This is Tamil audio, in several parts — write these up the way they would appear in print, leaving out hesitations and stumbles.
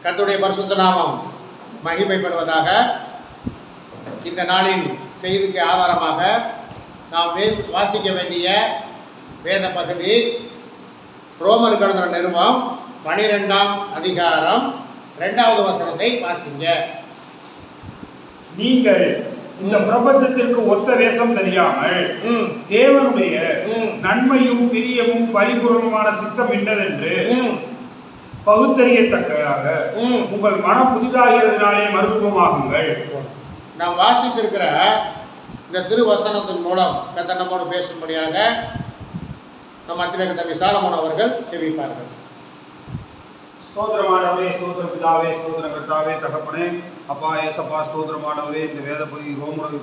கர்த்தருடைய பரிசுத்த நாமம் மகிமைப்படுவதாக. இந்த நாளின் செய்திக்கு ஆதாரமாக நாம் வாசிக்க வேண்டிய வேத பகுதி ரோமர் எழுதின நிருபம் 12ஆம் அதிகாரம் 2வது வசனத்தை வாசிங்க. நீங்கள் இந்த பிரபஞ்சத்திற்கு ஒத்த வேஷம் தெரியாமல் தேவனுடைய நன்மையும் பிரியமும் பரிபூர்ணமான சித்தம் என்னதென்று பகுத்தறியத்தக்கதாக உங்கள் மனம் புதிதாகிறதுனாலே மறுரூபமாகுங்கள். நாம் வாசித்திருக்கிற இந்த திருவசனத்தின் மூலம் கர்த்தர் நம்மோடு பேசும்படியாக நம் மத்தியில் தம்பி சாலமோன் அவர்கள் செவிப்பார்கள். ஸ்தோத்திரமானவரே, ஸ்தோத்திர பிதாவே, ஸ்தோத்திர கர்த்தாவே, தகப்பனே, அப்பா ஏசப்பா, ஸ்தோத்திரமானவரே. இந்த வேத பகுதி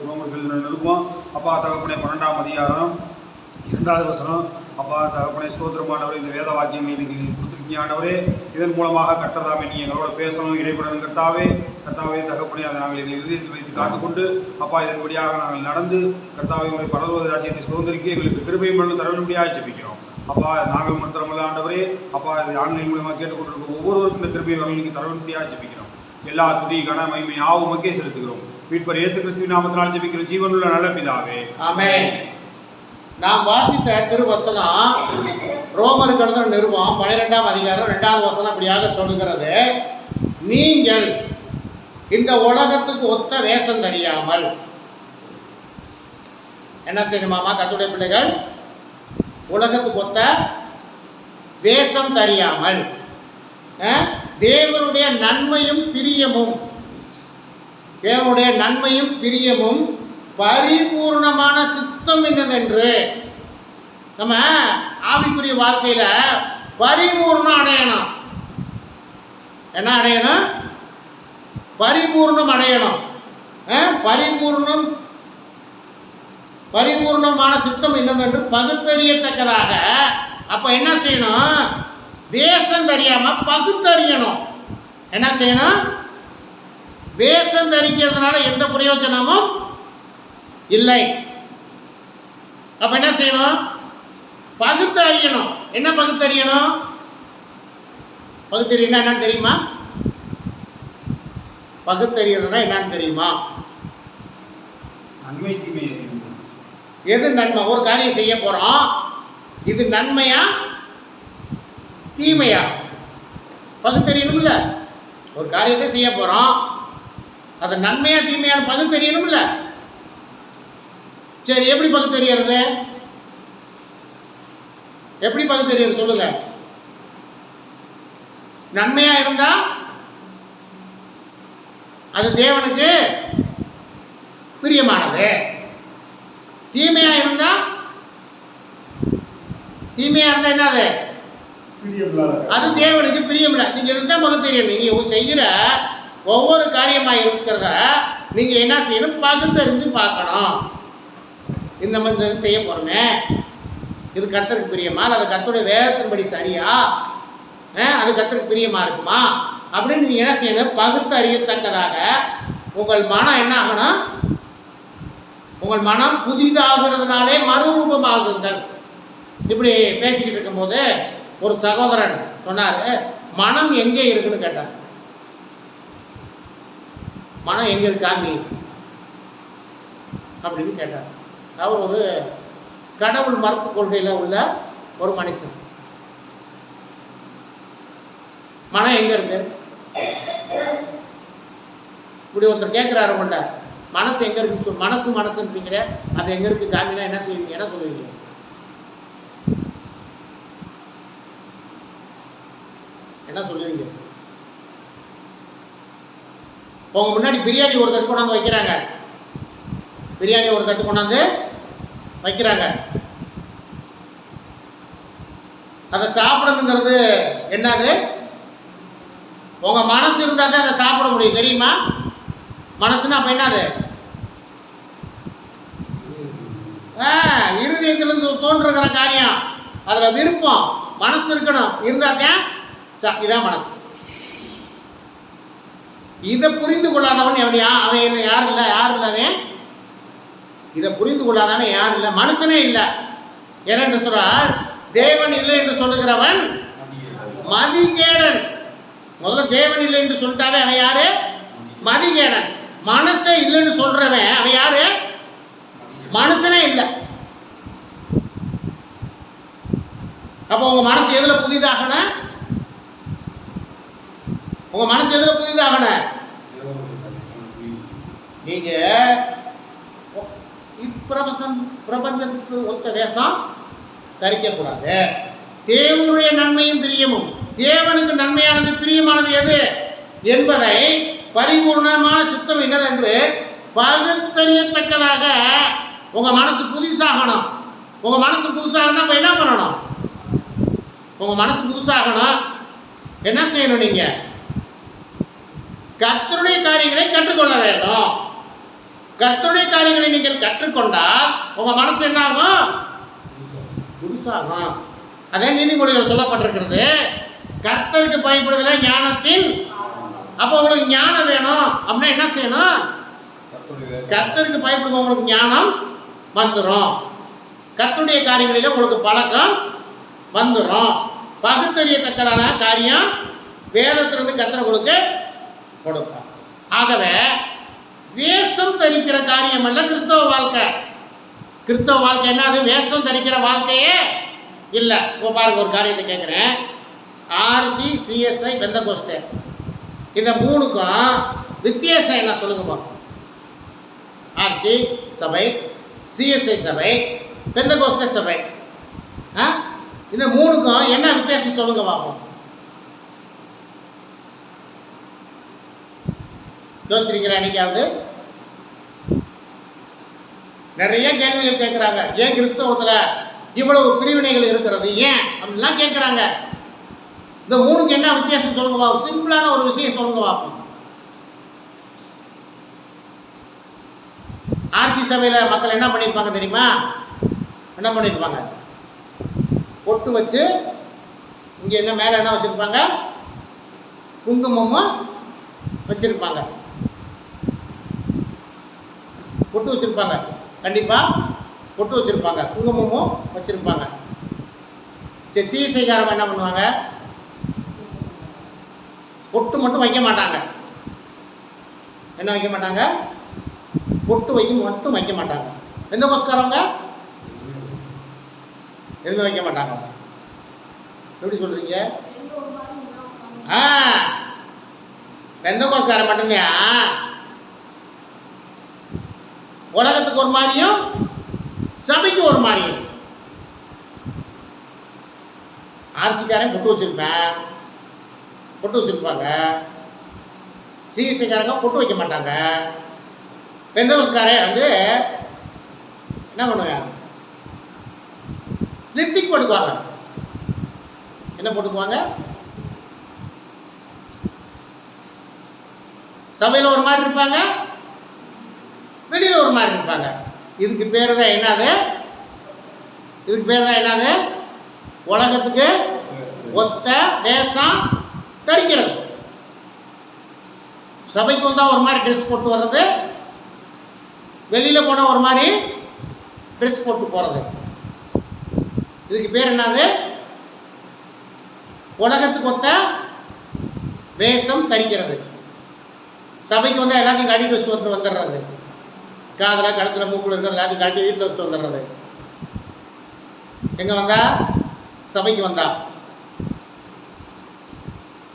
ரோமர்கள் நிருபம் அப்பா தகப்பனே 12ஆம் அதிகாரம் 2வது வசனம் அப்பா தகப்பனே ஸ்தோத்திரமானவரே. இந்த வேத வாக்கியங்கள் இன்னைக்கு கொடுத்துருக்கீங்கயானவரே, இதன் மூலமாக கர்த்ததாமே நீ எங்களோட பேசணும், இடைப்படணும் கர்த்தாவே. கர்த்தாவே தகப்பனே, அதை நாங்கள் எங்கள் இதயத்தில் வைத்து காத்துக்கொண்டு அப்பா இதன்படியாக நாங்கள் நடந்து கர்த்தாவே உங்களை பரலோக ராஜ்யத்தை சுதந்திரிக்க எங்களுக்கு கிருபை பண்ண தரவின்படியாக ஜெபிக்கிறோம். அப்பா நாங்கள் மாத்திரமல்ல ஆண்டவரே, அப்பா இது ஆன்லைன் மூலமாக கேட்டுக்கொண்டிருக்க ஒவ்வொருவருக்கும் இந்த கிருபை வரலுக்கு தரவின்படியாக ஜெபிக்கிறோம். எல்லா துதி கன மகிமை யாவும் மக்கே செலுத்துகிறோம். மீட்பர் இயேசு கிறிஸ்துவின் நாமத்தினால் ஜெபிக்கிற ஜீவனுள்ள நல்ல பிதாவே, ஆமென். நாம் வாசித்த திருவசனம் ரோமர் எழுதின நிருபம் 12ஆம் அதிகாரம் 2வது வசனம் இப்படியாக சொல்லுகிறது, நீங்கள் இந்த உலகத்துக்கு ஒத்த வேஷம் தெரியாமல் என்ன செய்யணுமாமா கர்த்தருடைய பிள்ளைகள்? உலகத்துக்கு ஒத்த வேஷம் தெரியாமல் தேவனுடைய நன்மையும் பிரியமும் பரிபூர்ணமான சித்தம் என்னதென்று. நம்ம ஆவிக்குரிய வாழ்க்கையில பரிபூர்ணம் அடையணும். என்ன அடையணும்? பரிபூர்ணம் அடையணும். பரிபூர்ணமான சித்தம் என்னதென்று பகுத்தறியத்தக்கதாக. அப்ப என்ன செய்யணும்? வேஷம் தெரியாம பகுத்தறியணும். என்ன செய்யணும்? வேஷம் தரிக்கிறதுனால எந்த பிரயோஜனமும் இல்லை. அப்ப என்ன செய்யணும்? பகுத்தறியணும். என்ன பகுத்தறியணும்? பகுத்தறியணும் என்னன்னு தெரியுமா? பகுத்தறியறதுனா என்னன்னு தெரியுமா? நன்மை தீமை எது நன்மை? ஒரு காரியம் செய்ய போறோம், இது நன்மையா தீமையா பகுத்தறியணும்ல. ஒரு காரியத்தை செய்ய போறோம், அது நன்மையா தீமையான்னு பகுத்தறியணும்ல. சரி, எப்படி பகுத்தறியறது? எப்படி பகுத்தறியறது சொல்லுங்க. நன்மையா இருந்தா அது தேவனுக்கு பிரியமானது. தீமையா இருந்தா என்னது? அது தேவனுக்கு பிரியமில்லை. நீங்க இதுதான் பகுத்தறியணும். நீங்க செய்கிற ஒவ்வொரு காரியமா இருக்கிறத நீங்க என்ன செய்யணும்? பகுத்தறிஞ்சு பார்க்கணும். இந்த மாதிரி செய்ய போறோமே, இது கர்த்தருக்கு பிரியமா, அது கர்த்தருடைய வேதத்தின்படி சரியா, அது கர்த்தருக்கு பிரியமா இருக்குமா அப்படின்னு நீங்க என்ன செய்யணும்? பகுத்தறியத்தக்கதாக உங்கள் மனம் என்ன ஆகணும்? உங்கள் மனம் புதிதாகிறதுனாலே மறுரூபமாகுங்கள். இப்படி பேசிக்கிட்டு இருக்கும்போது ஒரு சகோதரன் சொன்னார், மனம் எங்கே இருக்குன்னு கேட்டார். மனம் எங்கே இருக்காமி அப்படின்னு கேட்டார். அவர் ஒரு கடவுள் மறுப்பு கொள்கையில் உள்ள ஒரு மனுஷன். மனம் எங்கே இருக்கு? இப்படி ஒருத்தர் கேட்குறாரு உங்கள்கிட்ட, மனசு எங்கே இருக்கு? மனசுன்றீங்கிற அது எங்கே இருக்கு காமினா என்ன செய்வீங்க? என்ன சொல்லுவீங்க? என்ன சொல்லுவீங்க? உங்க முன்னாடி பிரியாணி ஒரு தட்டு கொண்டாந்து வைக்கிறாங்க. அதை சாப்பிடணுங்கிறது என்னது? உங்க மனசு இருந்தால் தான் அதை சாப்பிட முடியும், தெரியுமா? மனசுன்னா அப்ப என்னது? இருதயத்திலிருந்து தோன்றுகிற காரியம், அதுல விருப்பம், மனசு இருக்கணும். இருந்தாத்தான் இதான் மனசு. இதை புரிந்து கொள்ளாதவன் அவன் யார் இல்லை. அவன் இதை புரிந்து கொள்ளாதவன் யார் இல்லை, மனுஷனே இல்லை. ஏனென்று சொன்னால் தேவன் இல்லை என்று சொல்லுகிறவன் மதிகேடன். முதல்ல தேவன் இல்லை என்று சொல்லிட்டாவே அவன் யாரு? மதிகேடன். மனசே இல்லைன்னு சொல்றவன் அவன் யாரு? மனுஷனே இல்லை. அப்போ உங்க மனசு எதுல புதிதாகணும்? உங்க மனசு எதுல புதிதாகணும்? நீங்க பிரபஞ்சத்துக்கு ஒத்த வேஷம் தரிக்கக்கூடாது. தேவனுடைய நன்மையும் பிரியமும், தேவனுக்கு நன்மையானது பிரியமானது எது என்பதை பரிபூர்ணமான சித்தம் என்னதென்று பகுத்தறியத்தக்கதாக உங்க மனசு புதுசாகணும். உங்க மனசு புதுசாகணும். அப்ப என்ன பண்ணணும்? உங்க மனசு புதுசாகணும். என்ன செய்யணும்? நீங்க கர்த்தருடைய காரியங்களை கற்றுக்கொள்ள வேண்டும். கர்த்தருடைய காரியங்களை நீங்கள் கற்றுக்கொண்டால் உங்க மனசு என்ன ஆகும்? புதுசாகும். அதே நீதிமொழிகள் சொல்லப்பட்டிருக்கிறது, கர்த்தருக்கு பயப்படுதல ஞானத்தின். அப்போ உங்களுக்கு ஞானம் வேணும் அப்படின்னா என்ன செய்யணும்? கர்த்தருக்கு பயப்படுங்க, உங்களுக்கு ஞானம் வந்துடும். கர்த்தருடைய காரியங்களில் உங்களுக்கு பழக்கம் வந்துடும். பகுத்தறியத்தக்கதான காரியம் வேதத்திலிருந்து கர்த்தர் உங்களுக்கு கொடுப்பார். ஆகவே வேஷம் தரிக்கிற காரியம் அல்ல கிறிஸ்தவ வாழ்க்கை. கிறிஸ்தவ வாழ்க்கை என்ன? அது வேஷம் தரிக்கிற வாழ்க்கையே இல்லை. இப்போ பாருங்க, ஒரு காரியத்தை கேட்குறேன். ஆர்சி, சிஎஸ்ஐ, பெந்தகோஸ்தே, இந்த மூணுக்கும் வித்தியாசம் என்ன சொல்லுங்க பார்ப்போம். ஆர்சி சபை, சிஎஸ்ஐ சபை, பெந்தகோஸ்தே சபை, இந்த மூணுக்கும் என்ன வித்தியாசம் சொல்லுங்க பார்ப்போம். யோசிச்சிருக்கிறேன். என்னைக்காவது நிறைய கேள்விகள் கேட்குறாங்க. ஏன் கிறிஸ்தவத்தில் இவ்வளவு பிரிவினைகள் இருக்கிறது, ஏன் அப்படின்லாம் கேட்குறாங்க. இந்த மூணுக்கு என்ன வித்தியாசம் சொல்லுங்க பார்ப்போம். சிம்பிளான ஒரு விஷயம் சொல்லுங்க பார்ப்போம். ஆர்சி சபையில் மக்கள் என்ன பண்ணியிருப்பாங்க தெரியுமா? என்ன பண்ணியிருப்பாங்க? பொட்டு வச்சு இங்கே என்ன மேலே என்ன வச்சுருப்பாங்க? குங்குமமும் வச்சுருப்பாங்க, பொட்டு வச்சுருப்பாங்க. கண்டிப்பாக பொட்டு வச்சுருப்பாங்க, குங்குமமும் வச்சுருப்பாங்க. சரி, சிஎஸ்ஐக்காரங்க என்ன பண்ணுவாங்க? பொட்டு மட்டும் வைக்க மாட்டாங்க. என்ன வைக்க மாட்டாங்க? பொட்டு மட்டும் வைக்க மாட்டாங்க. எந்த கோஸ்காரவங்க எதுவுமே வைக்க மாட்டாங்க. எப்படி சொல்கிறீங்க? எந்த கோஸ்காரம் மட்டும்தான் உலகத்துக்கு ஒரு மாதிரியும் சபைக்கு ஒரு மாதிரியும். ஆர்சிக்காரன் பொட்டு வச்சிருப்பேன், பொட்டு வச்சிருப்பாங்க. சிஎஸ்ஐக்காரங்க பொட்டு வைக்க மாட்டாங்க. பெந்தகோஸ்காரன் வந்து என்ன பண்ணுவாங்க? லிப்டிக் போட்டுக்குவாங்க. என்ன போட்டுக்குவாங்க? சபையில் ஒரு மாதிரி இருப்பாங்க, வெளியில் ஒரு மாதிரி இருப்பாங்க. இதுக்கு பேர் தான் என்னது? இதுக்கு பேர் தான் என்னது? உலகத்துக்கு ஒத்த வேஷம் தரிக்கிறது. சபைக்கு வந்தால் ஒரு மாதிரி ட்ரெஸ் போட்டு வர்றது, வெளியில் போனால் ஒரு மாதிரி ட்ரெஸ் போட்டு போகிறது. இதுக்கு பேர் என்னது? உலகத்துக்கு ஒத்த வேஷம் தரிக்கிறது. சபைக்கு வந்தால் எல்லாத்தையும் கட்டிட்டு வச்சுட்டு வந்துடுறது. காதில், கழுத்தில், மூக்கில் இருக்கிற எல்லாத்தையும் கட்டி வீட்டில் வச்சுட்டு வந்துடுறது. எங்கே வந்தா? சபைக்கு வந்தா.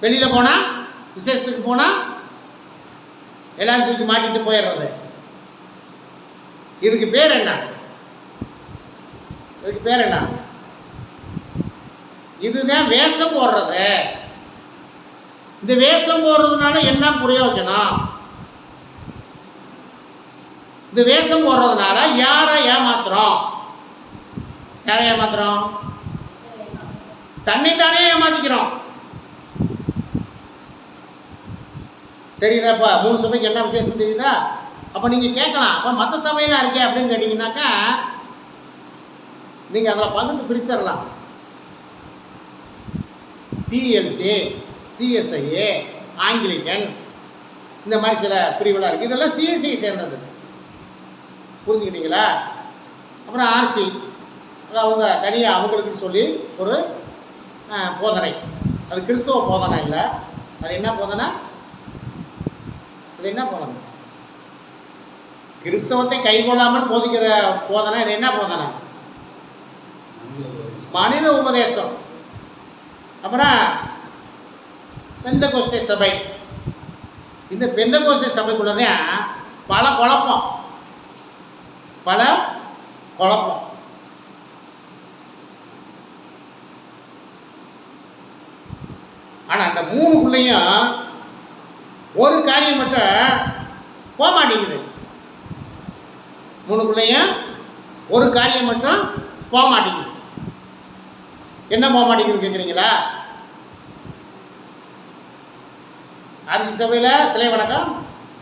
வெளியில் போனால், விசேஷத்துக்கு போனால் எல்லாம் தூக்கி மாட்டிட்டு போயிடுறது. இதுக்கு பேர் என்ன? இதுக்கு பேர் என்ன? இதுதான் வேஷம் போடுறது. இந்த வேஷம் போடுறதுனால என்ன பிரயோஜனம்? இந்த வேஷம் போடுறதுனால யாரை ஏமாத்துறோம்? யாரை ஏமாத்துறோம்? தன்னைத்தானே ஏமாத்திக்கிறோம். தெரியுதாப்பா? 3 சபைக்கு என்ன வித்தியாசம் தெரியுதா? அப்போ நீங்கள் கேட்கலாம், அப்போ மற்ற சபையெல்லாம் இருக்கே அப்படின்னு கேட்டிங்கன்னாக்கா நீங்கள் அதில் பகுத்து பிரிச்சிடலாம். டிஎல்சி, சிஎஸ்ஐஏ, ஆங்கிலிக்கன், இந்த மாதிரி சில பிரிவுலாம் இருக்குது. இதெல்லாம் சிஎஸ்ஐ சேர்ந்தது. புரிஞ்சுக்கிட்டீங்களா? அப்புறம் ஆர்சி, அவங்க தனியாக அவங்களுக்கு சொல்லி ஒரு போதனை. அது கிறிஸ்தவ போதனை இல்லை, அது என்ன போதனை? அது என்ன போதனை? கிறிஸ்தவத்தை கைகொள்ளாமல் போதிக்கிற போதனை. இது என்ன போதனை? மனித உபதேசம். அப்புறம் பெந்தகோஸ்தே சபை. இந்த பெந்தகோஸ்தே சபைக்குள்ளதான் பல குழப்பம். ஆனால் அந்த மூணுக்குள்ளேயும் ஒரு காரியம் மட்டும் போக மாட்டேங்குது. மூணுக்குள்ளேயும் ஒரு காரியம் மட்டும் போக மாட்டேங்குது. என்ன போக மாட்டேங்குதுன்னு கேட்குறீங்களா? அரசு சபையில் சிலை வணக்கம்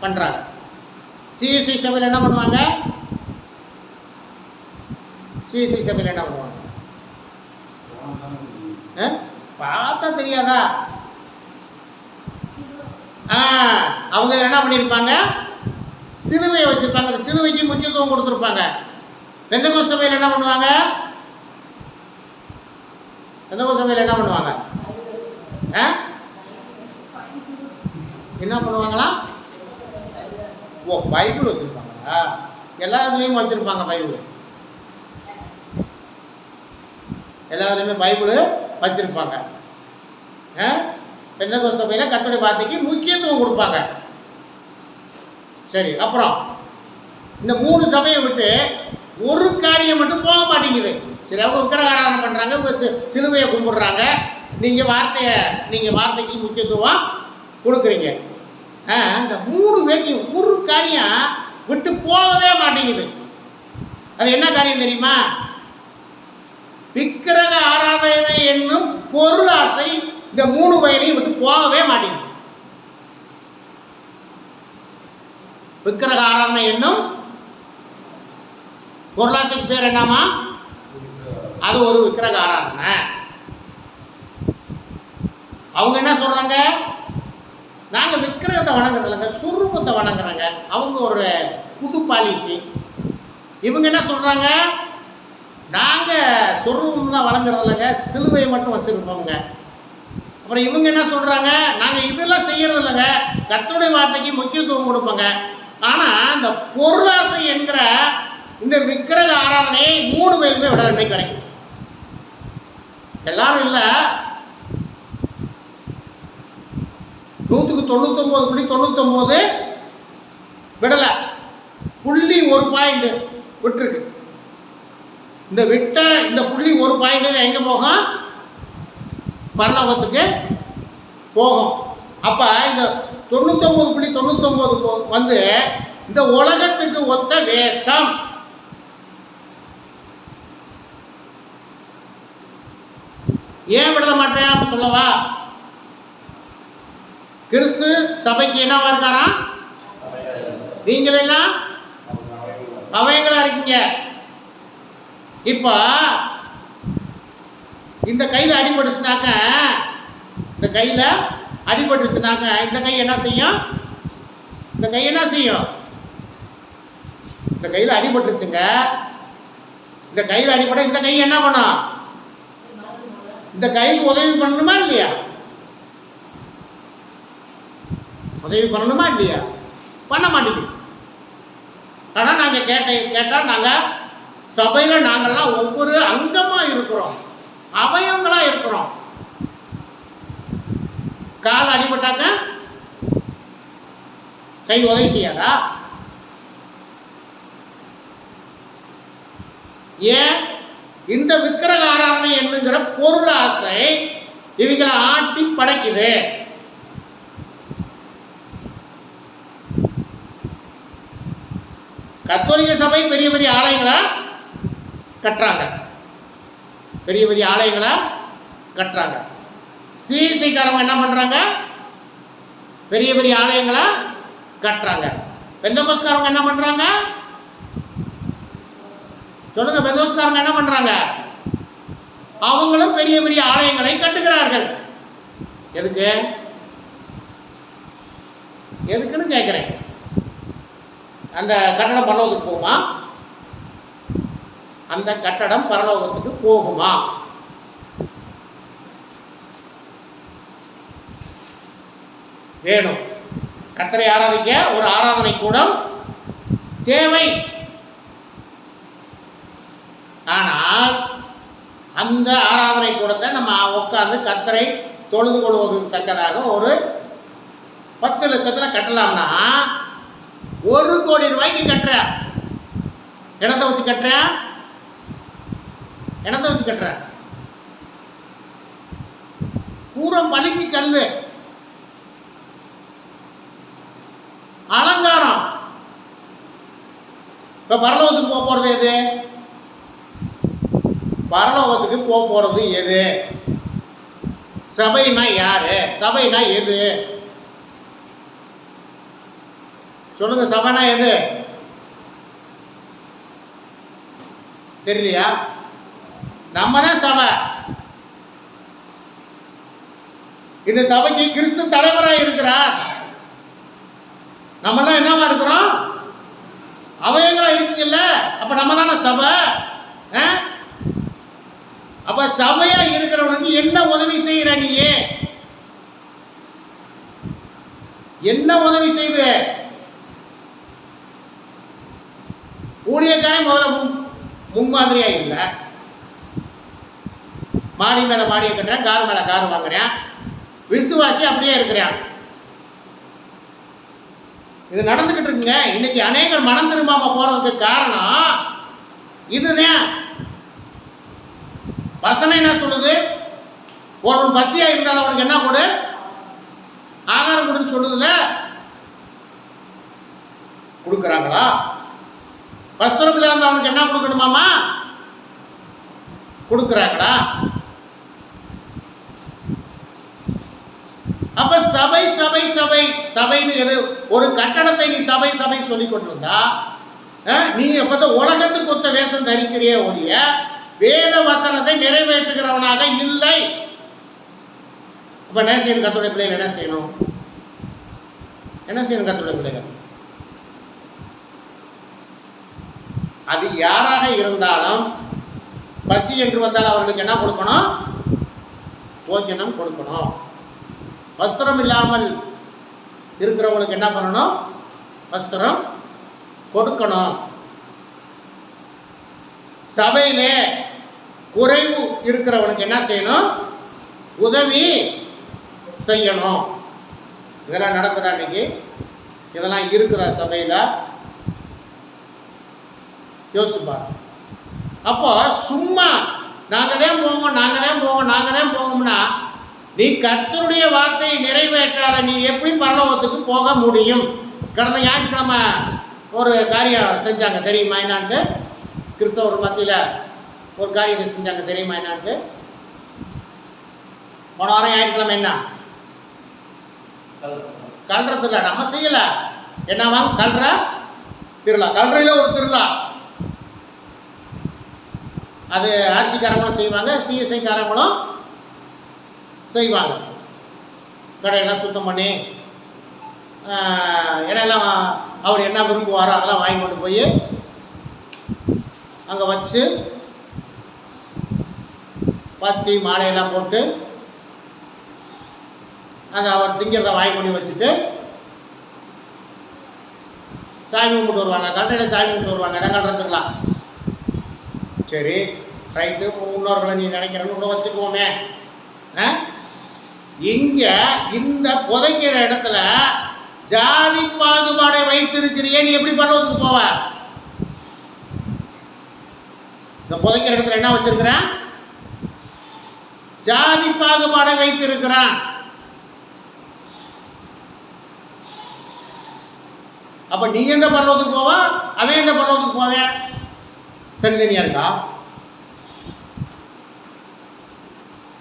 பண்ணுறாங்க. சிஎஸ்சி சபையில் என்ன பண்ணுவாங்க? சிஎஸ்சி சபையில் என்ன பண்ணுவாங்க? பார்த்தா தெரியாதா? அவங்க என்ன பண்ணியிருப்பாங்க? சிலுவையை வச்சுருப்பாங்க. அந்த சிலுவைக்கு முக்கியத்துவம் கொடுத்துருப்பாங்க. பெந்தகோஸ்தே சபையில் என்ன பண்ணுவாங்க? பெந்தகோஸ்தே சபையில் என்ன பண்ணுவாங்க? என்ன பண்ணுவாங்களா? ஓ, பைபிள் வச்சுருப்பாங்களா? எல்லா இதுலேயும் வச்சுருப்பாங்க பைபிள். எல்லா இதுலேயுமே பைபிள் வச்சுருப்பாங்க. பெந்தகோஸ்தே சபையில் கர்த்தருடைய வார்த்தைக்கு முக்கியத்துவம் கொடுப்பாங்க. சரி, அப்புறம் இந்த 3 சபையை விட்டு ஒரு காரியம் மட்டும் போக மாட்டேங்குது. சரி, அவங்க விக்கிரகாராதனை பண்ணுறாங்க, இவங்க சிலுவையை கும்பிடுறாங்க. நீங்கள் வார்த்தைக்கு முக்கியத்துவம் கொடுக்குறீங்க. இந்த 3 பேரையும் ஒரு காரியம் விட்டு போகவே மாட்டேங்குது. அது என்ன காரியம் தெரியுமா? விக்கிரக ஆராதனை என்னும் பொருள் ஆசை இந்த 3 வயலையும் விட்டு போகவே மாட்டேங்குது. விக்கிரக ஆராதனை என்னும் பொருளாசைக்கு பேர் என்னமா? அது ஒரு விக்கிரக ஆராதனை. அவங்க என்ன சொல்றாங்க? நாங்கள் விக்கிரகத்தை வணங்குறதில்லைங்க, சுரூபத்தை வணங்குறாங்க. அவங்க ஒரு புது பாலிசி. இவங்க என்ன சொல்றாங்க? நாங்கள் சுரூபம் தான் வணங்குறதில்லைங்க, சிலுவையை மட்டும் வச்சுருப்போங்க. அப்புறம் இவங்க என்ன சொல்கிறாங்க? நாங்கள் இதெல்லாம் செய்கிறது இல்லைங்க, கர்த்தருடைய வார்த்தைக்கு முக்கியத்துவம் கொடுப்போங்க. ஆனால் இந்த பொருளாசை என்கிற இந்த விக்கிரக ஆராதனையை 3 பேருமே விட இன்னைக்கு வரைக்கும். எல்லாரும் இல்லை, 99.99 விடலை. புள்ளி 1 பாயிண்ட் விட்டுருக்கு. இந்த புள்ளி 1 பாயிண்ட் எங்கே போகும்? பரலோகத்துக்கு போகும். அப்போ இந்த 99.99 வந்து இந்த உலகத்துக்கு ஒத்த வேஷம். ஏன் விட மாட்டேன் அப்படி சொல்லவா? கிறிஸ்து சபைக்கு என்னவா இருக்காரா? நீங்களெல்லாம் அவயங்களா இருக்கீங்க. இப்போ இந்த கையில் அடிபட்டுச்சுனாக்க, இந்த கை என்ன செய்யும்? இந்த கையில் அடிபட்டுருச்சுங்க. இந்த கையில் அடிபட இந்த கை என்ன பண்ணும்? இந்த கைக்கு உதவி பண்ணணுமா இல்லையா? பண்ண மாட்டேங்குது. ஆனால் நாங்கள் கேட்டால் நாங்கள் சபையில் நாங்கள்லாம் ஒவ்வொரு அங்கமாக இருக்கிறோம், அவயங்களாக இருக்கிறோம். கால் அடிபட்டாக்க கை உதவி செய்யாதா? ஏன்? இந்த விக்கிரக ஆராதனை என்னங்கிற பொருள் ஆசை இவங்களை ஆட்டி படைக்குது. கத்தோலிக்க சபை பெரிய பெரிய ஆலயங்களை கட்டுறாங்க, சிஎஸ்ஐக்காரங்க என்ன பண்ணுறாங்க? பெரிய பெரிய ஆலயங்களை கட்டுறாங்க. பெந்தகோஸ்தேக்காரங்க என்ன பண்ணுறாங்க? சொல்லுங்க, பெந்தகோஸ்தேக்காரங்க என்ன பண்ணுறாங்க? அவங்களும் பெரிய பெரிய ஆலயங்களை கட்டுகிறார்கள். எதுக்குன்னு கேட்குறேன். அந்த கட்டடம் பரலோகத்துக்கு போகுமா? அந்த கட்டடம் பரலோகத்துக்கு போகுமா? வேணும். கர்த்தரை ஆராதிக்க ஒரு ஆராதனை கூடம் தேவை. ஆனால் அந்த ஆராதனை கூடத்தை நம்ம உட்காந்து கர்த்தரை தொழுது கொள்வதற்கு தக்கதாக ஒரு 10 லட்சத்தில் கட்டலாம்னா 1 கோடி ரூபாய்க்கு கட்டுற. இடத்தை வச்சு கட்டுற, இடத்தை வச்சு கட்டுற. பூரம் பலிக்கு கல், அலங்காரம். இப்போ பரலோகத்துக்கு போக போகிறது எது? பரலோகத்துக்கு போக போகிறது எது? சபைனா யாரு? சபைனா எது? சொல்லுங்க, சபைனா எது? தெரியலையா? நம்ம தான் சபை. இந்த சபைக்கு கிறிஸ்து தலைவராக இருக்கிறார். நம்மெல்லாம் என்னவா இருக்கிறோம்? அவயங்களா இருக்குங்கல்ல. அப்ப நம்ம தானே சபை. அப்ப சபையா இருக்கிறவனுக்கு என்ன உதவி செய்யற? நீயே என்ன உதவி செய்து? ஊழியக்காரன் முதல்ல முன்மாதிரியா இல்லை. மாடி மேல மாடியை கட்டுறேன், கார் மேல கார் வாங்குறேன். விசுவாசி அப்படியே இருக்கிறான். இது நடந்துகிட்டு இருக்குங்க. இன்னைக்கு அநேகர் மனம் திரும்பாம போறதுக்கு காரணம் இதுதான். வசனம் என்ன சொல்லுது? ஒரு பசியா இருந்தாலும் அவனுக்கு என்ன கொடு? ஆகாரம் கொடுன்னு சொல்லுதுல. கொடுக்குறாங்களா? வஸ்திரம்ல இருந்து அவனுக்கு என்ன கொடுக்கணுமாமா? கொடுக்குறாங்களா? அப்ப சபை சபை சபை சபைன்னு எது? ஒரு கட்டடத்தை நீ சபை சபை சொல்லி கொண்டிருந்தா நீ எப்ப உலகத்துக்கு ஒத்த வேஷம் தரிக்கிறிய ஒழிய வேத வசனத்தை நிறைவேற்றுகிறவனாக இல்லை. அப்ப என்ன செய்யணும்? கர்த்தருடைய பிள்ளைகள் என்ன செய்யணும்? என்ன செய்யணும் கர்த்தருடைய பிள்ளைகள்? அது யாராக இருந்தாலும் பசி என்று வந்தால் அவர்களுக்கு என்ன கொடுக்கணும்? போஜனம் கொடுக்கணும். வஸ்திரம் இல்லாமல் இருக்கிறவங்களுக்கு என்ன பண்ணணும்? வஸ்திரம் கொடுக்கணும். சபையிலே குறைவு இருக்கிறவனுக்கு என்ன செய்யணும்? உதவி செய்யணும். இதெல்லாம் நடக்குதா இன்னைக்கு? இதெல்லாம் இருக்குதா சபையில்? யோசிப்பா. அப்போ சும்மா நாங்களே போவோம்னா நீ கர்த்தருடைய வார்த்தையை நிறைவேற்றாத நீ எப்படி பரலோகத்துக்கு போக முடியும்? கடந்த ஞாயிற்றுக்கிழமை ஒரு காரியம் செஞ்சாங்க தெரியுமா என்னான்ட்டு? கிறிஸ்தவர் மத்தியில் ஒரு காரியத்தை செஞ்சாங்க தெரியுமா என்னான்ட்டு? போன வாரம் ஞாயிற்றுக்கிழமை என்ன? கல்றதில்ல, நம்ம செய்யல. என்னவா? கல்ற திருவிழா. கல்றையில் ஒரு திருவிழா. அது ஆட்சிக்காரங்களும் செய்வாங்க, சிஎஸ்ஐக்காரங்களும் செய்வாங்க. கடையெல்லாம் சுத்தம் பண்ணி இடையெல்லாம் அவர் என்ன விரும்புவாரோ அதெல்லாம் வாங்கி கொண்டு போய் அங்கே வச்சு பத்தி மாலையெல்லாம் போட்டு அந்த அவர் திங்கிறத வாங்கி கொண்டு வச்சுட்டு சாமி கும்பிட்டு வருவாங்க. கல்றையில் சாமி கும்பிட்டு வருவாங்க. இடம் கல்றதுக்கலாம். சரி, ரைட்டு, முன்னோர்களை நீ நினைக்கிறன்னு கூட வச்சுக்குவோமே. இங்க இந்த புதைக்கிற இடத்துல ஜாதி பாகுபாடை வைத்திருக்கிறியே, நீ எப்படி பரலோகத்துக்கு போவ? இந்த புதைக்கிற இடத்துல என்ன வச்சிருக்கிறான்? ஜாதி பாகுபாடை வைத்திருக்கிறான். அப்ப நீ எந்த பரலோகத்துக்கு போவா? அவன் எந்த பரலோகத்துக்கு போவேன்? தனித்தனியா இருக்கா?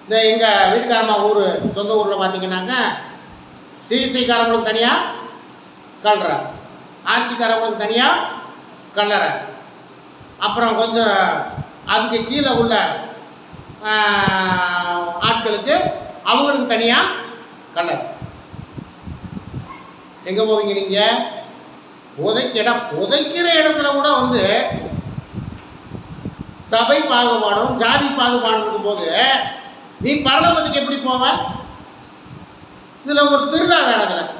இந்த எங்கள் வீட்டுக்காரம்மா ஊர், சொந்த ஊரில் பார்த்தீங்கன்னாங்க சிகிச்சைக்காரங்களுக்கு தனியாக கல்ற, ஆர்சிக்காரங்களுக்கு தனியாக கல்லறை, அப்புறம் கொஞ்சம் அதுக்கு கீழே உள்ள ஆட்களுக்கு அவங்களுக்கு தனியாக கல்லறை. எங்கே போவீங்க நீங்கள்? புதைக்கிற இடத்துல கூட வந்து சபை பாகுபாடும் ஜாதி பாகுபாடும் இருக்கும்போது நீ பரலோகத்துக்கு எப்படி போவ? இதில் ஒரு திருவிழா வேற. அதில்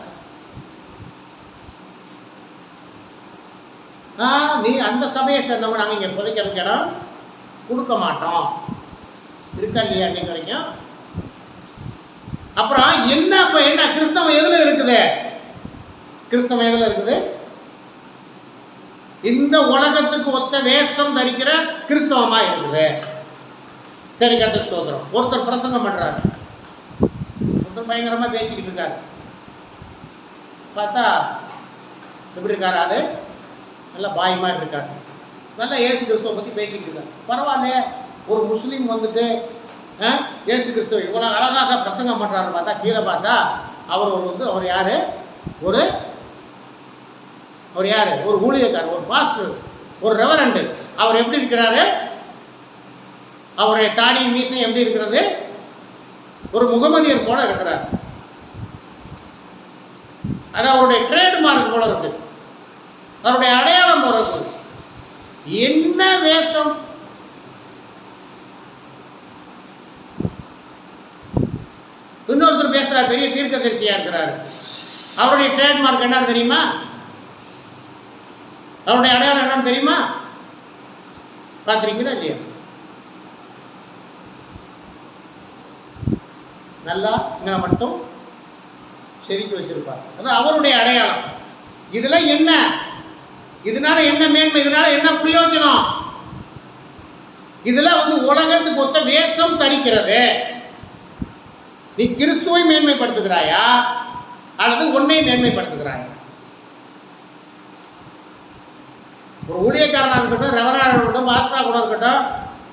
நீ அந்த சபையை சேர்ந்தவங்க நாங்கள் இங்கே புதைக்கிறதுக்கு இடம் கொடுக்க மாட்டோம். இருக்கா இல்லையா இன்னைக்கு வரைக்கும்? அப்புறம் என்ன இப்போ என்ன கிறிஸ்தவம் எதில் இருக்குது? கிறிஸ்தவம் எதில் இருக்குது? இந்த உலகத்துக்கு ஒத்த வேஷம் தரிக்கிற கிறிஸ்தவமாக இருக்குது. சரி, கர்த்தருக்கு ஸ்தோத்திரம். ஒருத்தர் பிரசங்கம் பண்ணுறாரு, ஒருத்தர் பயங்கரமாக பேசிக்கிட்டு இருக்காரு. பார்த்தா எப்படி இருக்காரு ஆளு? நல்லா பாய் மாதிரி இருக்காரு. நல்லா இயேசு கிறிஸ்துவை பற்றி பேசிக்கிட்டு இருக்காரு. பரவாயில்ல, ஒரு முஸ்லீம் வந்துட்டு இயேசு கிறிஸ்துவ இவ்வளோ அழகாக பிரசங்கம் பண்ணுறாரு. பார்த்தா கீழே பார்த்தா அவர் யார்? ஒரு ஊழியக்காரர், ஒரு பாஸ்டர், ஒரு ரெவரண்டு. அவர் எப்படி இருக்கிறாரு? அவருடைய தாடி மீசம் எப்படி இருக்கிறது? ஒரு முகமதியர் போல இருக்கிறார். அது அவருடைய ட்ரேட்மார்க் போல இருக்கு, அவருடைய அடையாளம் போல இருக்கு. என்ன வேஷம்! இன்னொருத்தர் பேசுறார், பெரிய தீர்க்கதரிசியா இருக்கிறார். அவருடைய ட்ரேட்மார்க் என்ன தெரியுமா? அவருடைய அடையாளம் என்னன்னு தெரியுமா? பார்த்துருக்கீங்களா இல்லையா? நல்லா இங்கே மட்டும் செதுக்கி வச்சிருப்பார். அது அவருடைய அடையாளம். இதுல என்ன? இதனால என்ன மேன்மை? இதனால என்ன பிரயோஜனம்? இதுல உலகத்துக்கு ஒத்த வேஷம் தரிக்கிறது. நீ கிறிஸ்துவை மேன்மைப்படுத்துகிறாயா அல்லது உன்னை மேன்மைப்படுத்துகிறாயா? ஒரு ஊழியக்காரனா இருக்கட்டும், ரெவரண்டா இருக்கட்டும், பாஸ்டரா கூட இருக்கட்டும்,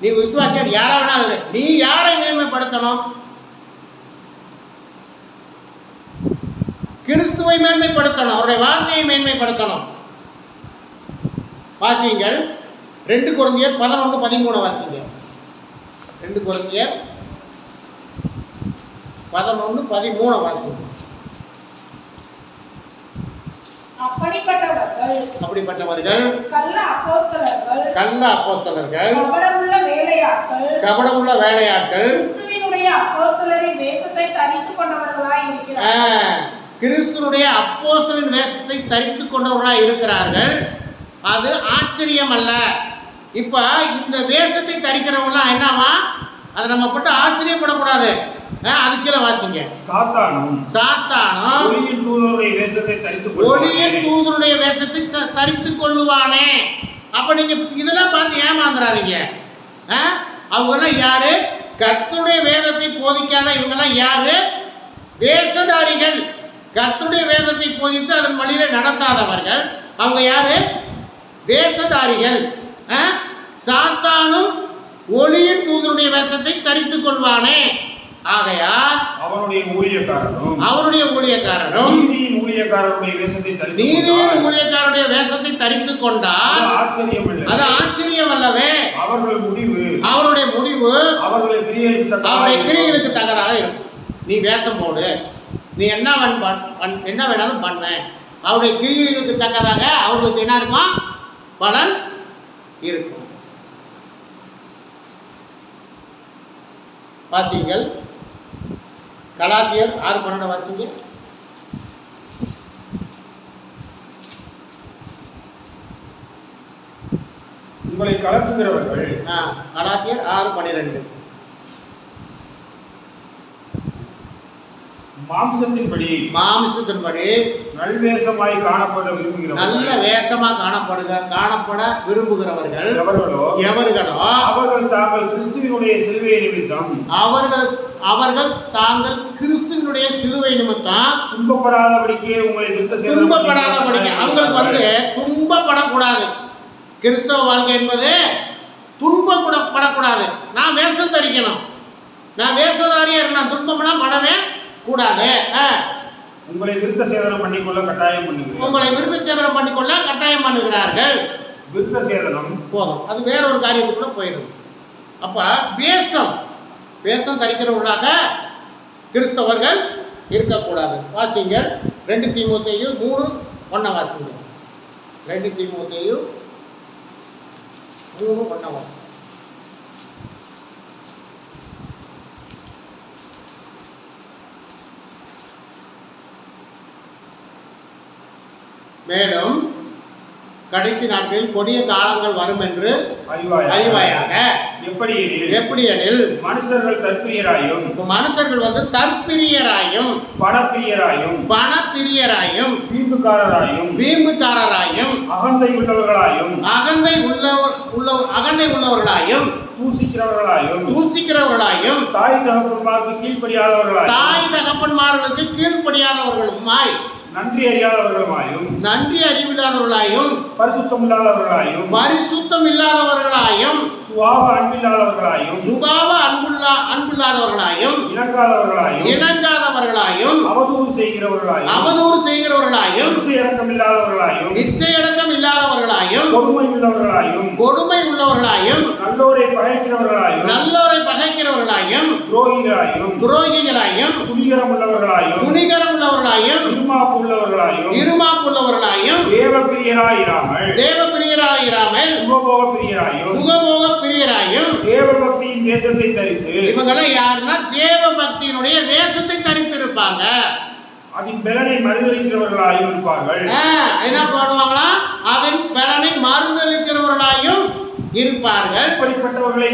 நீ விசுவாசியார் யாரா வேணாலும், நீ யாரை மேன்மைப்படுத்தணும்? கிறிஸ்துவை மேன்மைப்படுத்தணும், அவருடைய வார்த்தையை மேன்மைப்படுத்தணும். வாசிங்கள் 2 கொரிந்தியர் 11:13 வாசிங்க. 2 கொரிந்தியர் 11:13 வாசிங்க. அப்படிப்பட்டவர்கள் கள்ள அப்போஸ்தலர்கள், கபடமுள்ள வேலையாட்கள், கிறிஸ்துவினுடைய அப்போஸ்தலரின் வேஷத்தை தரித்துக் கொண்டவர்களாக இருக்கிறார்கள். அது ஆச்சரியம் அல்ல. இப்ப இந்த வேஷத்தை தரிக்கிறவங்களாம் என்னவா? அதை நம்ம போட்டு ஆச்சரியப்படக்கூடாது. அதுக்கீழே வாசிங்க. சாத்தானும் ஒளியின் தூதனுடைய வேஷத்தை தரித்துக் கொள்ளுவானே. அப்ப நீங்க இதெல்லாம் பார்த்து ஏமாந்துடாதீங்க. அவங்கெல்லாம் யாரு? கர்த்தருடைய வேதத்தை போதிக்காத இவங்கெல்லாம் யாரு? வேஷதாரிகள். கர்த்தருடைய வேதத்தை போதித்து அதன் வழியில நடத்தாதவர்கள் அவங்க யாரு? வேஷதாரிகள். சாத்தானும் ஒளியின் தூதனுடைய வேஷத்தை தரித்துக் கொள்வானே. ஆகையால் அவருடைய ஊழியக்காரரும் நீதியின் ஊழியக்காரருடைய வேஷத்தை தரித்துக் கொண்டால் அது ஆச்சரியம் அல்லவே. அவருடைய முடிவு அவருடைய கிரியைகளுக்கு தக்கதாக இருக்கும். நீ வேஷம் போடு, நீ என்ன வேணாலும் பண்ண, அவருடைய கிரியைகளுக்கு தக்கதாக அவர்களுக்கு என்ன இருக்கும்? பலன் இருக்கும். வாசிங்கள் கலாத்தியர் 6:12 வாசிங்க. உங்களை கலக்குகிறவர்கள். கலாத்தியர் 6:12 மாம்சத்தின்படி நல்ல வேஷமாக காணப்பட விரும்புகிறவர்கள் எவர்களோ அவர்கள் தாங்கள் கிறிஸ்துவினுடைய சிலுவை நிமித்தம் துன்பப்படாதபடிக்கு அவங்களுக்கு துன்பப்படக்கூடாது. கிறிஸ்தவ வாழ்க்கை என்பது துன்பப்படக்கூடாது. நான் வேஷம் தரிக்கணும், நான் வேஷதாரியா இருக்கணும், துன்பம்லாம் படவே கூடாது. உங்களை விருத்த சேதனம் பண்ணிக்கொள்ள கட்டாயம் பண்ணுகிறார்கள். விருத்த சேதனம் போதும், அது வேற ஒரு காரியத்துக்குள்ள போயிடும். அப்ப வேஷம் தரிக்கிறவர்களாக கிறிஸ்தவர்கள் இருக்கக்கூடாது. வாசிங்கள் 2 தீமோத்தேயு 3:1 வாசிங்க. 2 தீமோத்தேயு 3:1 வாசிங்க. மேலும் கடைசி நாட்களில் கொடிய காலங்கள் வரும் என்று அறிவாயாக. எப்படி எனில் மனுஷர்கள் தற்பிரியராயும், மனுஷர்கள் வந்து தற்பிரியராயும், பணப்பிரியராயும், வீம்புக்காரராயும், அகந்தை உள்ளவர்களாயும், தூசிக்கிறவர்களாயும், தாய் தகப்பன்மார்களுக்கு கீழ்ப்படியாதவர்களுமாய், நன்றி அறிவில்லாதவர்களாயும், பரிசுத்தம் இல்லாதவர்களாயும், சுபாவ அன்பில்லாதவர்களாயும், இணங்காதவர்களாயும், அவதூறு செய்கிறவர்களாயும், இச்சையடக்கம் இல்லாதவர்களாயும், கொடுமை உள்ளவர்களாயும், நல்லோரை பகைக்கிறவர்களாயும், துரோகிகளாயும், துணிகரம் உள்ளவர்களாயும், இருமாப்புள்ளவர்களாயும், தேவப்பிரியராயிராமல் சுகபோக பிரியராயும், தேவபக்தியின் வேஷத்தை தரித்து, இவங்கெல்லாம் யாருன்னா தேவ பக்தியினுடைய வேஷத்தை தரித்து இருப்பாங்க. அதன் பலனை மறுதலிக்கிறவர்களாயும் இருப்பார்கள். என்ன பண்ணுவாங்களா? அதன் பலனை மறுதலிக்கிறவர்களாயும் இருப்பார்கள். இப்படிப்பட்டவர்களை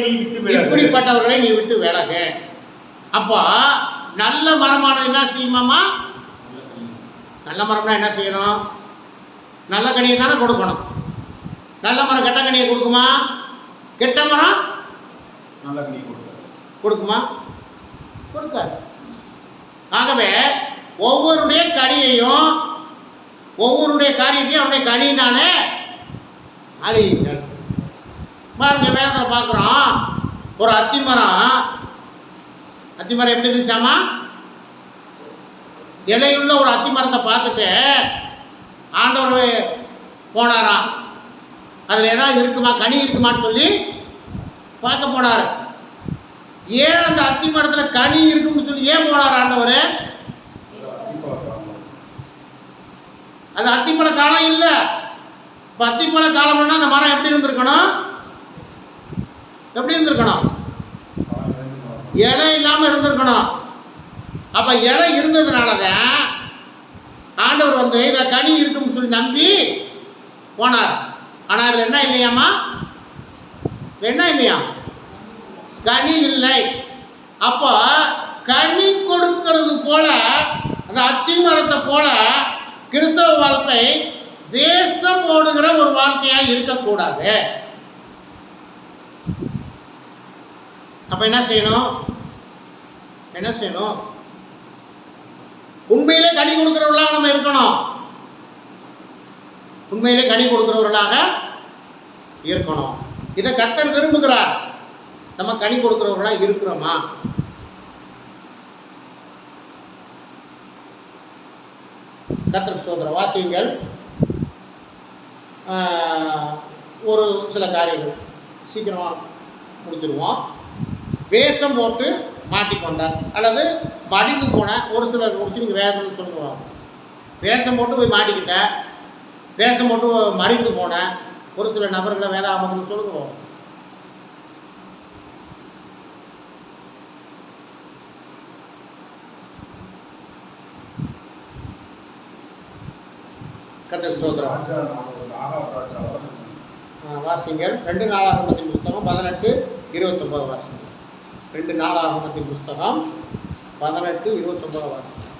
நீ விட்டு விலகு. அப்போ நல்ல மரமானது என்ன செய்யுமாமா? நல்ல மரம்னா என்ன செய்யணும்? நல்ல கனியை தானே கொடுக்கணும். நல்ல மரம் கெட்ட கனியை கொடுக்குமா? கெட்ட மரம் நல்ல கனியை கொடுக்குமா? கொடுக்காது. ஆகவே ஒவ்வொருடைய கனியையும், ஒவ்வொருடைய காரியத்தையும் அவனுடைய கனியினாலே அறியுங்கள். பாருங்க, வேதத்தில் பார்க்குறோம், ஒரு அத்திமரம் எப்படி இருந்துச்சாமா? இலையுள்ள ஒரு அத்தி மரத்தை பார்த்துட்டு ஆண்டவர் போனாராம். அதில் ஏதாவது இருக்குமா, கனி இருக்குமான்னு சொல்லி பார்க்க போனார். ஏன் அந்த அத்தி மரத்தில் கனி இருக்குன்னு சொல்லி ஏன் போனார் ஆண்டவர்? அது அத்திப்பழ காலம் இல்லை. இப்போ அத்திப்பழ காலம்னா அந்த மரம் எப்படி இருந்திருக்கணும்? இலை இல்லாமல் இருந்திருக்கணும். அப்போ இலை இருந்ததுனால தான் ஆண்டவர் வந்து இதில் கனி இருக்குன்னு சொல்லி நம்பி போனார். ஆனால் அதில் என்ன இல்லையாம்மா? கனி இல்லை. அப்போ கனி கொடுக்கிறது போல, அந்த அத்தி மரத்தை போல கிறிஸ்தவ வாழ்க்கை வேஷம் போடுகிற ஒரு வாழ்க்கையாக இருக்கக்கூடாது. அப்போ என்ன செய்யணும்? உண்மையிலே கனி கொடுக்கிறவர்களாக நம்ம இருக்கணும். இதை கர்த்தர் விரும்புகிறார். நம்ம கனி கொடுக்கிறவர்களாக இருக்கிறோமா? கர்த்தர் ஸ்தோத்திரம். வாசியுங்கள். ஒரு சில காரியங்கள் சீக்கிரமாக முடிச்சிடுவோம். வேஷம் போட்டு மாட்டிக்கொண்டார் அல்லது மடிந்து போன ஒரு சில வேதம்னு சொல்லுவாங்க. வேஷம் போட்டு போய் மாட்டிக்கிட்டேன், வேஷம் போட்டு மறிந்து போன ஒரு சில நபர்களை வேதாகமத்தில் சொல்லுவோம். கர்த்தர் ஸ்தோத்திரம். வாசிங்கள். 2 நாளாகமத்தின் புஸ்தகம் 18:29 வாசிங்கள். 2 நாளாகமத்தின் புஸ்தகம் 18:29 வாசிங்கள்.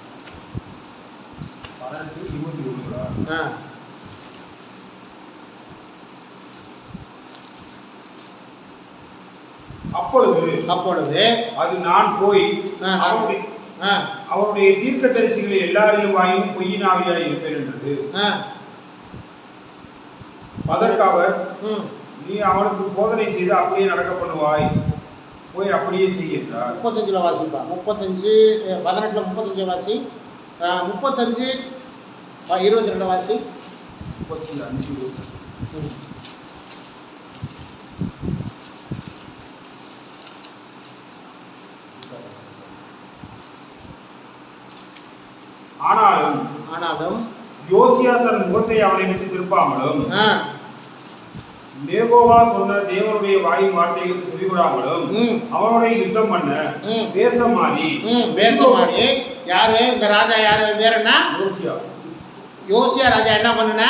18:21. அப்பொழுது அது நான் போய் அவருடைய தீர்க்கதரிசிகளை எல்லாரிலும் வாயும் பொய்யின் ஆவியாய் இருப்பேன் என்றது. அதற்கு அவர், நீ அவனுக்கு போதனை செய்து அப்படியே நடக்க பண்ணுவாய், போய் அப்படியே செய்ய என்றார். 35 வாசிப்பா. 18 வாசி. 35 22 வாசி. 35. ஆனாலும் யோசியா தன் முகத்தை அவனை விட்டு திருப்பாமலும், யெகோவா சொன்ன தேவனுடைய வாயின் வார்த்தைகளுக்கு செவிகொடாமலும் அவனுடைய யுத்தம் பண்ண வேஷம் மாறி. யாரு இந்த ராஜா? யாரு? வேற என்ன? யோசியா ராஜா என்ன பண்ணுன?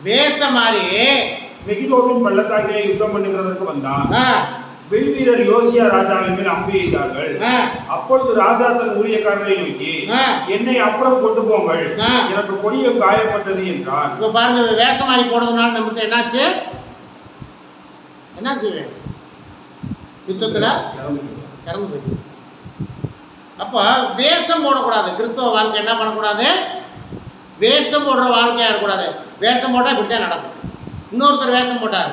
வேஷம் மாதிரி மெகிதோவின் பள்ளத்தாக்கிலே யுத்தம் பண்ணுகிறதற்கு வந்தான். ஆ, வில் வீரர் யோசியா ராஜாவின் மேல் அம்பு எய்தார்கள். ஆ, அப்பொழுது ராஜா தன் ஊழியக்காரரை நோக்கி, ஆ. என்னை அப்புறம் கொண்டு போங்கள், ஆ. எனக்கு கொடியம் காயப்பட்டது என்றான். இப்ப பாருங்க, வேஷம் மாதிரி போடுறதுனால நமக்கு என்னாச்சு? யுத்தத்துல இறந்து போயிடுது. அப்ப வேஷம் போடக்கூடாது. கிறிஸ்தவ வாழ்க்கை என்ன பண்ணக்கூடாது? வேஷம் போடுற வாழ்க்கையா இருக்கக்கூடாது. வேஷம் போட்டா இப்படித்தான் நடக்கும். இன்னொருத்தர் வேஷம் போட்டார்.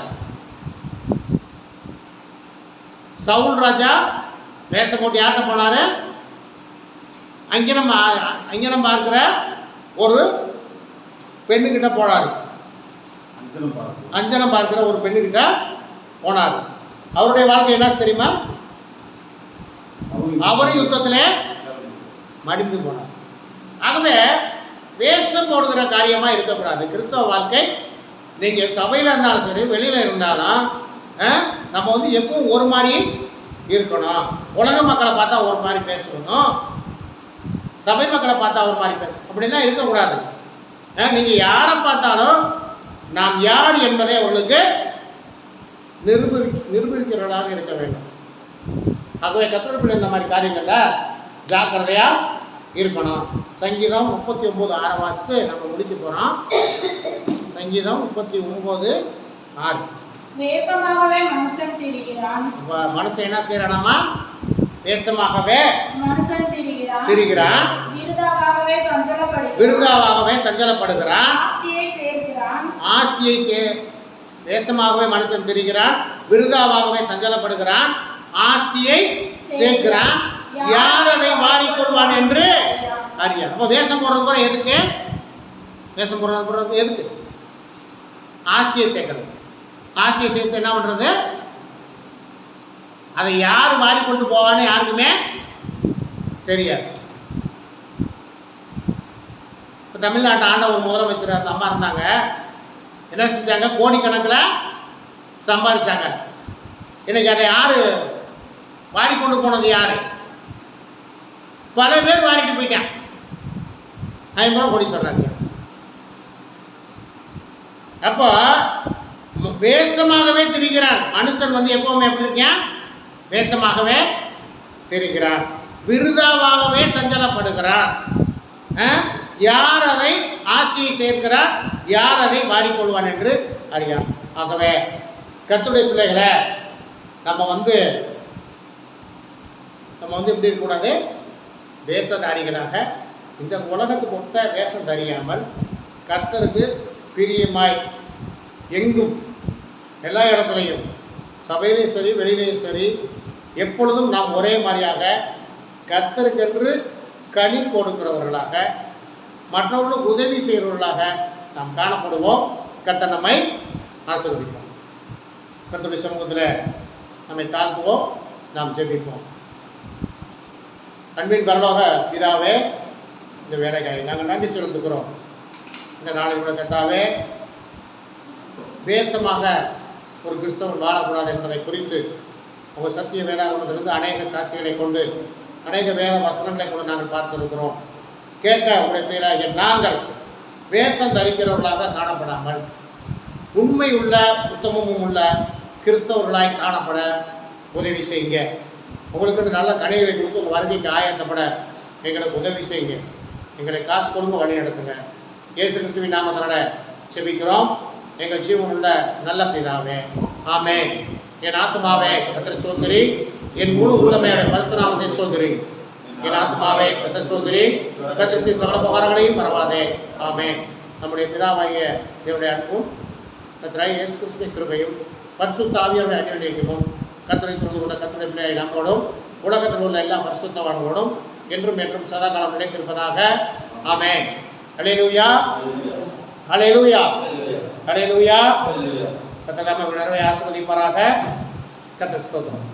சவுல் ராஜா வேஷம் போட்டு யார்கிட்ட போனாரு? அங்கனம் பார்க்கிற ஒரு பெண்ணுக்கிட்ட போனார். அஞ்சனம் பார்க்கிற ஒரு பெண்ணுக்கிட்ட போனார். அவருடைய வாழ்க்கை என்ன தெரியுமா? அவரும் யுத்தத்திலே மடிந்து போனார். ஆகவே வேஷம் போடுகிற காரியமா இருக்கக்கூடாது. கிறிஸ்தவ வாழ்க்கை நீங்க சபையில இருந்தாலும் சரி, வெளியில இருந்தாலும் நம்ம வந்து எப்பவும் ஒரு மாதிரி இருக்கணும். உலக மக்களை பார்த்தா ஒரு மாதிரி பேசணும், சபை மக்களை பார்த்தா ஒரு மாதிரி பேசணும். அப்படின்னா இருக்கக்கூடாது. நீங்க யாரை பார்த்தாலும் நாம் யார் என்பதை அவர்களுக்கு நிரூபிக்கிறவர்களாக இருக்க வேண்டும். ஆகவே கர்த்தருக்குள்ள இந்த மாதிரி காரியங்கள்ல ஜாக்கிரதையா இருக்கணும். சங்கீதம் 39:6 வாசித்து நம்ம முடிக்க போறோம். சங்கீதம் 39:6. வேகமாகவே மனுஷன் திரிகிறான். மனுஷன் என்ன செய்யறானாமா? வேஷமாகவே மனுஷன் திரிகிறான். விருதாவாகவே சஞ்சலப்படுகிறான். ஆஸ்தியை வேஷமாகவே மனுஷன் திரிகிறான், விருதாவாகவே சஞ்சலப்படுகிறான், ஆஸ்தியை சேர்க்கிறான், யார் அதை வாரிக்கொள்வான் என்று அறியா. அப்போ வேஷம் போடுறது கூட எதுக்கு? வேஷம் போடுறது எதுக்கு? ஆஸ்தியை சேர்க்கிறது. ஆஸ்தியை சேர்த்து என்ன பண்றது? அதை யார் வாரி கொண்டு போவான்னு யாருக்குமே தெரியாது. இப்போ தமிழ்நாட்டு ஆண்ட ஒரு முதலமைச்சர் அந்த அம்மா இருந்தாங்க. என்ன செஞ்சாங்க? கோடிக்கணக்கில் சம்பாதிச்சாங்க. இன்னைக்கு அதை யாரு வாரி கொண்டு போனது? யாரு? பல பேர் வாரிட்டு போயிட்டான். 50 கோடி சொல்றாங்க. அப்போ வேஷமாகவே திரிகிறான். மனுஷன் வந்து எப்பவுமே எப்படி இருக்கான்? வேஷமாகவே திரிகிறான், விருதாவாகவே சஞ்சலப்படுகிறான். யார் அதை ஆஸ்தியை சேர்க்கிறார், யார் அதை வாரிக்கொள்வான் என்று அறியான். ஆகவே கர்த்தருடைய பிள்ளைகளை நம்ம வந்து எப்படி இருக்கக்கூடாது? வேஷதாரிகளாக இந்த உலகத்துக்கு ஒத்த வேஷம் தெரியாமல் கர்த்தருக்கு பிரியமாய் எங்கும் எல்லா இடத்துலையும், சபையிலையும் சரி வெளியிலையும் சரி, எப்பொழுதும் நாம் ஒரே மாதிரியாக கர்த்தருக்கென்று கனி கொடுக்கிறவர்களாக, மற்றவர்களுக்கு உதவி செய்கிறவர்களாக நாம் காணப்படுவோம். கர்த்தர் நம்மை ஆசீர்வதிப்போம். கர்த்தருடைய சமூகத்தில் நம்மை தாழ்த்துவோம். நாம் ஜெபிப்போம். அன்பின் பரலோக பிதாவே, இந்த வேலைக்காய் நாங்கள் நன்றி செலுத்துகிறோம். இந்த நாளில் கூட கர்த்தாவே, வேஷமாக ஒரு கிறிஸ்தவன் வாழக்கூடாது என்பதை குறித்து உங்கள் சத்திய வேதாகமத்திலிருந்து அநேக சாட்சிகளை கொண்டு, அநேக வேத வசனங்களை கொண்டு நாங்கள் பார்த்திருக்கிறோம். கேட்ட உங்களுடைய பிள்ளைகளாகிய நாங்கள் வேஷம் தரிக்கிறவர்களாக காணப்படாமல் உண்மை உள்ள உத்தமமும் உள்ள கிறிஸ்தவர்களாய் காணப்பட உதவி செய்யுங்க. உங்களுக்கு நல்ல கனிகளை கொடுத்து உங்கள் வருகைக்கு ஆயத்தப்பட எங்களுக்கு உதவி செய்யுங்க. எங்களை காத்து கொடுங்க, வழி நடத்துங்க. இயேசு கிறிஸ்துவின் நாமத்தினால செபிக்கிறோம் எங்கள் ஜீவன் உள்ள நல்ல பிதாவே, ஆமென். என் ஆத்மாவே கர்த்தரை ஸ்தோத்திரி, என் முழு உள்ளமையோட பரிசுத்த நாமத்தை ஸ்தோத்திரி. என் ஆத்மாவே கர்த்தரை ஸ்தோத்திரி, கர்த்தர் சகல உபகாரங்களையும் மறவாதே, ஆமென். நம்முடைய பிதாவாகிய தேவனுடைய அன்பும் கர்த்தராகிய இயேசு கிறிஸ்துவின் கிருபையும் பரிசுத்த ஆவியாருடைய அந்யோன்யமும் கர்த்தரை தொழுது கொண்ட கர்த்தருடைய பிள்ளையை நம்மோடும் உலகத்தில் உள்ள எல்லா பரிசுத்தவான்களோடும் என்றும் என்றும் சதா காலம் நிலைத்திருப்பதாக, ஆமென். அல்லேலூயா, அல்லேலூயா, அல்லேலூயா. கர்த்தர் நம்மை நிறைவே ஆசீர்வதிப்பாராக. கர்த்தருக்கு ஸ்தோத்திரம்.